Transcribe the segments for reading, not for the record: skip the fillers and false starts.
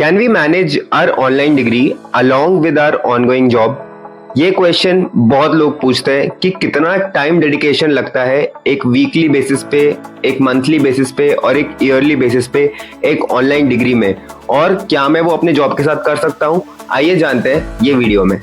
Can we manage our online degree along with our ongoing job? ये question बहुत लोग पूछते हैं कि कितना टाइम डेडिकेशन लगता है एक वीकली बेसिस पे, एक मंथली बेसिस पे और एक ईयरली बेसिस पे एक ऑनलाइन डिग्री में, और क्या मैं वो अपने जॉब के साथ कर सकता हूँ। आइए जानते हैं ये वीडियो में।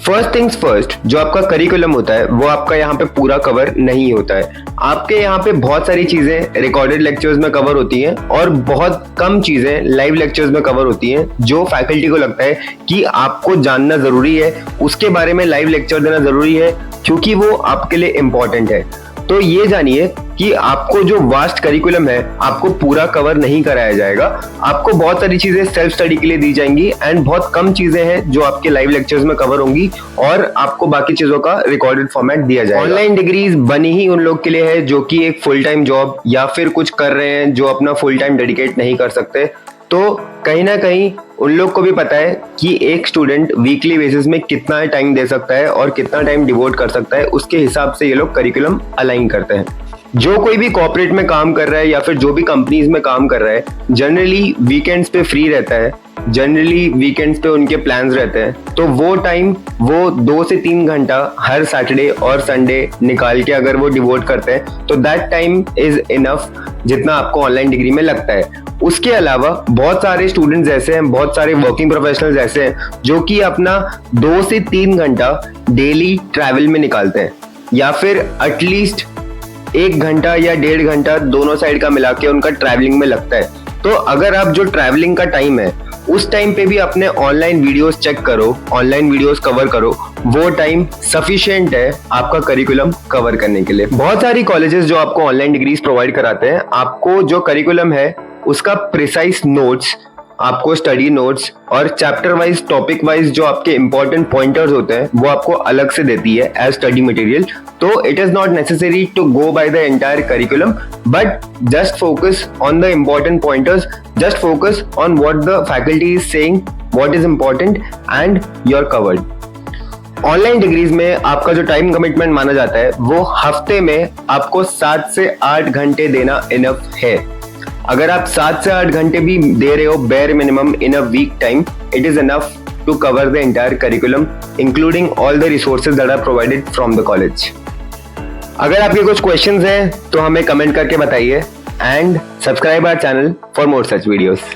फर्स्ट थिंग्स फर्स्ट, जो आपका करिकुलम होता है वो आपका यहाँ पे पूरा कवर नहीं होता है। आपके यहाँ पे बहुत सारी चीजें रिकॉर्डेड लेक्चर्स में कवर होती हैं और बहुत कम चीजें लाइव लेक्चर्स में कवर होती हैं, जो फैकल्टी को लगता है कि आपको जानना जरूरी है, उसके बारे में लाइव लेक्चर देना जरूरी है क्योंकि वो आपके लिए इम्पोर्टेंट है। तो ये जानिए कि आपको जो वास्ट करिकुलम है आपको पूरा कवर नहीं कराया जाएगा। आपको बहुत सारी चीजें सेल्फ स्टडी के लिए दी जाएंगी एंड बहुत कम चीजें हैं जो आपके लाइव लेक्चर्स में कवर होंगी और आपको बाकी चीजों का रिकॉर्डेड फॉर्मेट दिया जाएगा। ऑनलाइन डिग्रीज बनी ही उन लोग के लिए है जो कि एक फुल टाइम जॉब या फिर कुछ कर रहे हैं जो अपना फुल टाइम डेडिकेट नहीं कर सकते। तो कहीं ना कहीं उन लोग को भी पता है कि एक स्टूडेंट वीकली बेसिस में कितना टाइम दे सकता है और कितना टाइम डिवोट कर सकता है, उसके हिसाब से ये लोग करिकुलम अलाइन करते हैं। जो कोई भी कॉर्पोरेट में काम कर रहा है या फिर जो भी कंपनीज में काम कर रहा है, जनरली वीकेंड्स पे फ्री रहता है, जनरली वीकेंड्स पे उनके प्लान्स रहते हैं। तो वो टाइम वो 2 से 3 घंटा हर सैटरडे और संडे निकाल के अगर वो डिवोट करते हैं तो दैट टाइम इज इनफ जितना आपको ऑनलाइन डिग्री में लगता है। उसके अलावा बहुत सारे स्टूडेंट्स ऐसे हैं, बहुत सारे वर्किंग प्रोफेशनल्स ऐसे हैं जो कि अपना 2 से 3 घंटा डेली ट्रैवल में निकालते हैं या फिर एटलीस्ट 1 घंटा या 1.5 घंटा दोनों साइड का मिला के उनका ट्रैवलिंग में लगता है। तो अगर आप जो ट्रैवलिंग का टाइम है उस टाइम पे भी अपने ऑनलाइन वीडियोस चेक करो, ऑनलाइन वीडियोस कवर करो, वो टाइम सफिशिएंट है आपका करिकुलम कवर करने के लिए। बहुत सारी कॉलेजेस जो आपको ऑनलाइन डिग्रीज प्रोवाइड कराते हैं, आपको जो करिकुलम है उसका प्रिसाइज नोट्स, आपको स्टडी नोट्स और चैप्टर वाइज टॉपिक वाइज जो आपके इंपॉर्टेंट पॉइंटर्स होते हैं वो आपको अलग से देती है एज स्टडी मटेरियल। तो it is not necessary to go by the entire curriculum, but just focus on the important pointers, just focus on what the faculty is saying, what is important and you are covered. Online degrees में आपका जो time commitment माना जाता है वो हफ्ते में आपको 7 से 8 घंटे देना इनफ है। अगर आप 7 से 8 घंटे भी दे रहे हो bare minimum in a week time, it is enough to cover the entire curriculum including all the resources that are provided from the college. अगर आपके कुछ क्वेश्चंस हैं तो हमें कमेंट करके बताइए and subscribe our channel for more such videos.